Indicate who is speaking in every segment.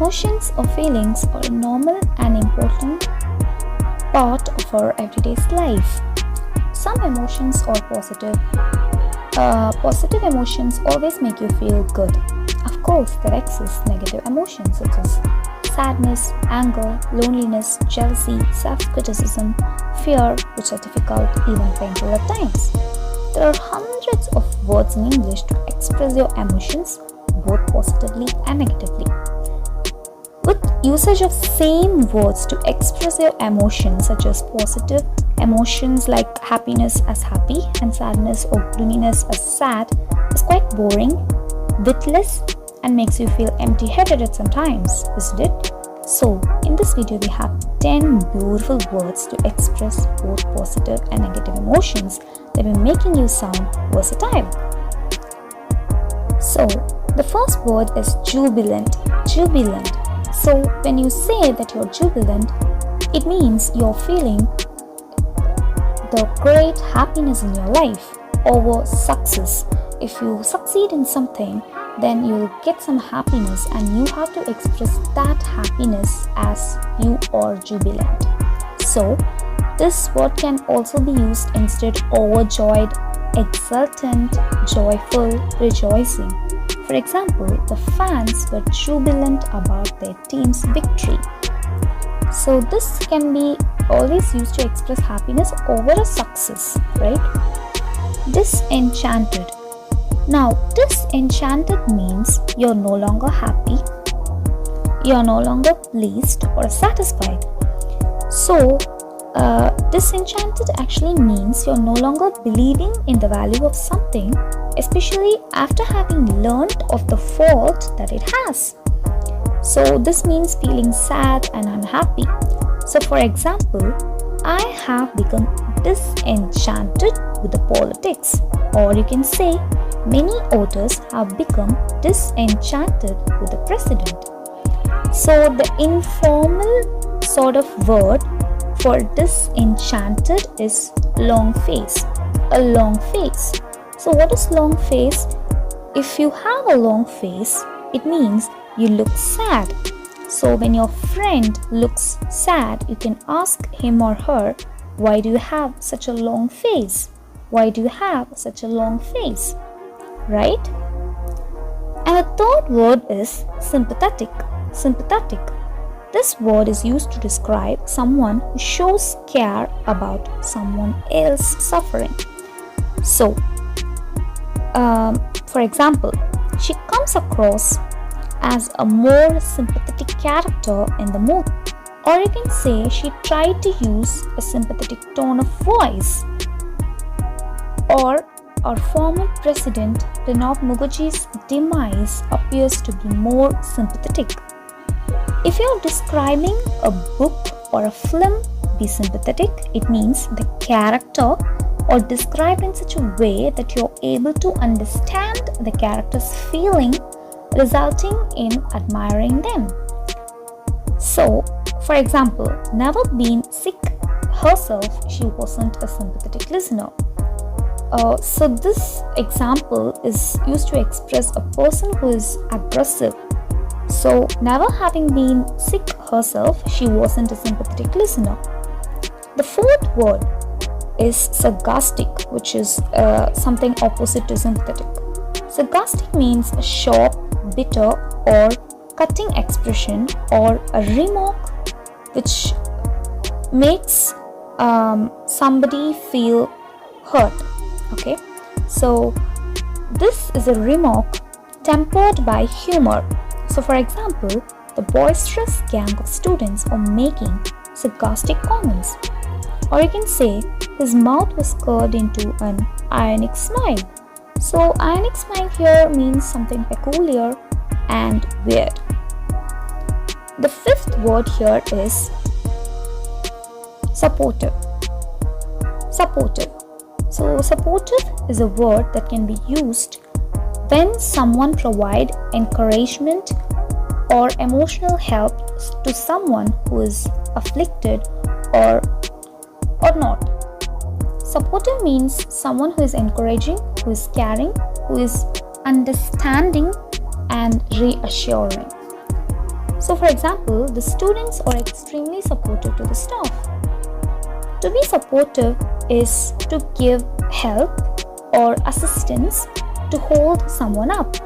Speaker 1: Emotions or feelings are a normal and important part of our everyday life. Some emotions are positive. Positive emotions always make you feel good. Of course, there exist negative emotions such as sadness, anger, loneliness, jealousy, self-criticism, fear, which are difficult, even painful at times. There are hundreds of words in English to express your emotions, both positively and negatively. With usage of same words to express your emotions, such as positive emotions like happiness as happy and sadness or gloominess as sad, is quite boring, witless, and makes you feel empty-headed at some times, isn't it? So, in this video we have 10 beautiful words to express both positive and negative emotions that will making you sound versatile. So, the first word is jubilant. Jubilant. So, when you say that you're jubilant, it means you're feeling the great happiness in your life over success. If you succeed in something, then you'll get some happiness and you have to express that happiness as you are jubilant. So, this word can also be used instead overjoyed, exultant, joyful, rejoicing. For example, the fans were jubilant about their team's victory. So this can be always used to express happiness over a success, right? Disenchanted. Now, disenchanted means you're no longer happy, you're no longer pleased or satisfied. So, disenchanted actually means you're no longer believing in the value of something, especially after having learned of the fault that it has. So this means feeling sad and unhappy. So for example, I have become disenchanted with the politics, or you can say many voters have become disenchanted with the president. So the informal sort of word for disenchanted is long face. A long face. So what is long face? If you have a long face, it means you look sad. So when your friend looks sad, you can ask him or her, why do you have such a long face? Why do you have such a long face? Right? And the third word is sympathetic. Sympathetic. This word is used to describe someone who shows care about someone else's suffering. So, for example, she comes across as a more sympathetic character in the movie. Or you can say she tried to use a sympathetic tone of voice. Or our former president Pranab Mukherjee's demise appears to be more sympathetic. If you're describing a book or a film, be sympathetic. It means the character or described in such a way that you're able to understand the character's feeling, resulting in admiring them. So, for example, never been sick herself, she wasn't a sympathetic listener. So this example is used to express a person who is aggressive. So, never having been sick herself, she wasn't a sympathetic listener. The fourth word is sarcastic, which is something opposite to sympathetic. Sarcastic means a sharp, bitter or cutting expression or a remark which makes somebody feel hurt. Okay, so this is a remark tempered by humor. So for example, the boisterous gang of students are making sarcastic comments. Or you can say his mouth was curved into an ironic smile. So ironic smile here means something peculiar and weird. The fifth word here is supportive. Supportive. So supportive is a word that can be used when someone provides encouragement or emotional help to someone who is afflicted or not. Supportive means someone who is encouraging, who is caring, who is understanding and reassuring. So for example, the students are extremely supportive to the staff. To be supportive is to give help or assistance to hold someone up.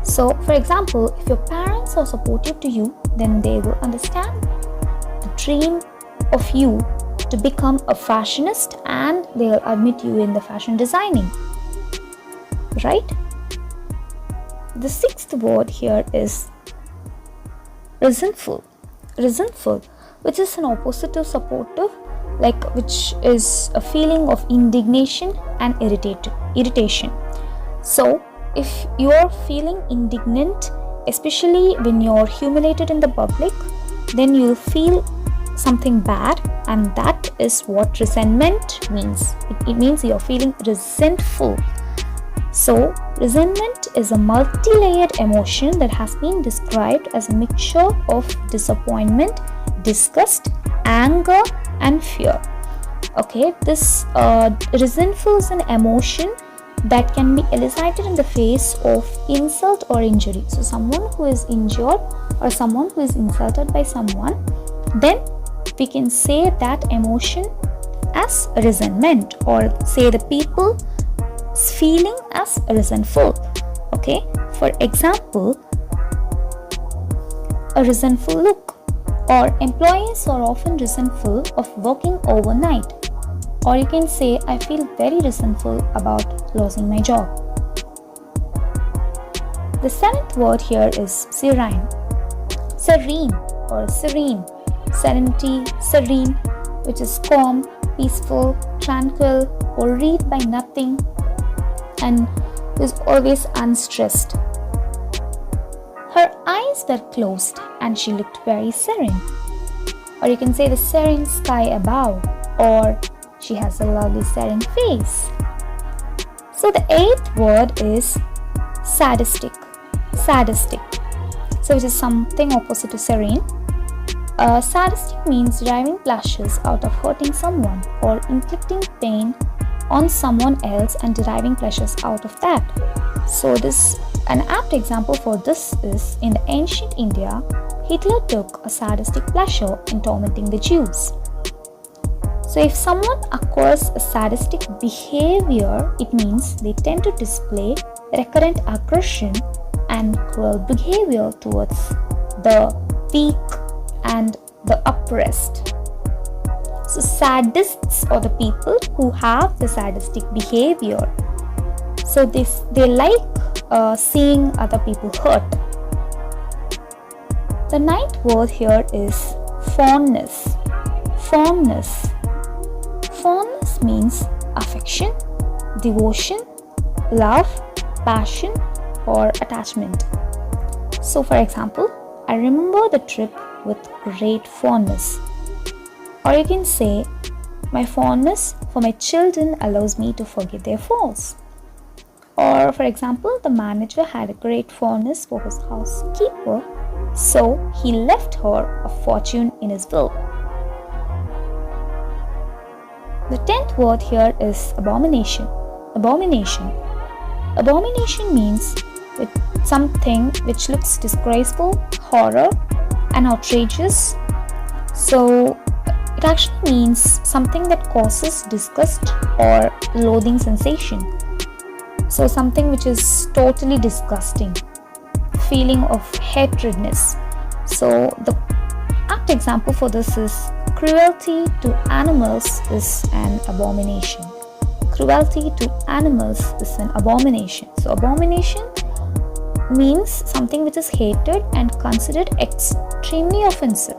Speaker 1: So for example, if your parents are supportive to you, then they will understand the dream of you to become a fashionist and they'll admit you in the fashion designing. Right? The sixth word here is resentful. Resentful, which is an opposite of supportive, which is a feeling of indignation and irritation. So if you're feeling indignant, especially when you're humiliated in the public, then you'll feel something bad, and that is what resentment means. It means you're feeling resentful. So resentment is a multi-layered emotion that has been described as a mixture of disappointment, disgust, anger, and fear. Okay, this resentful is an emotion that can be elicited in the face of insult or injury. So someone who is injured or someone who is insulted by someone, then we can say that emotion as resentment, or say the people feeling as resentful. Okay, for example, a resentful look, or employees are often resentful of working overnight, or you can say I feel very resentful about losing my job. The seventh word here is serene. Serene or serene, serenity, serene, which is calm, peaceful, tranquil, worried by nothing, and is always unstressed. Her eyes were closed and she looked very serene. Or you can say the serene sky above, or she has a lovely serene face. So the eighth word is sadistic. Sadistic, so which is something opposite to serene. Sadistic means deriving pleasures out of hurting someone or inflicting pain on someone else and deriving pleasures out of that. So an apt example for this is in the ancient India, Hitler took a sadistic pleasure in tormenting the Jews. So if someone acquires a sadistic behavior, it means they tend to display recurrent aggression and cruel behavior towards the weak and the oppressed. So sadists are the people who have the sadistic behavior. So they like seeing other people hurt. The ninth word here is fondness. Fondness. Fondness means affection, devotion, love, passion, or attachment. So for example, I remember the trip with great fondness. Or you can say, my fondness for my children allows me to forgive their faults. Or for example, the manager had a great fondness for his housekeeper, so he left her a fortune in his will. The 10th word here is abomination. Abomination. Abomination means something which looks disgraceful, horror, and outrageous. So it actually means something that causes disgust or loathing sensation. So something which is totally disgusting, feeling of hatredness. So the apt example for this is cruelty to animals is an abomination. Cruelty to animals is an abomination. So abomination means something which is hated and considered extremely offensive.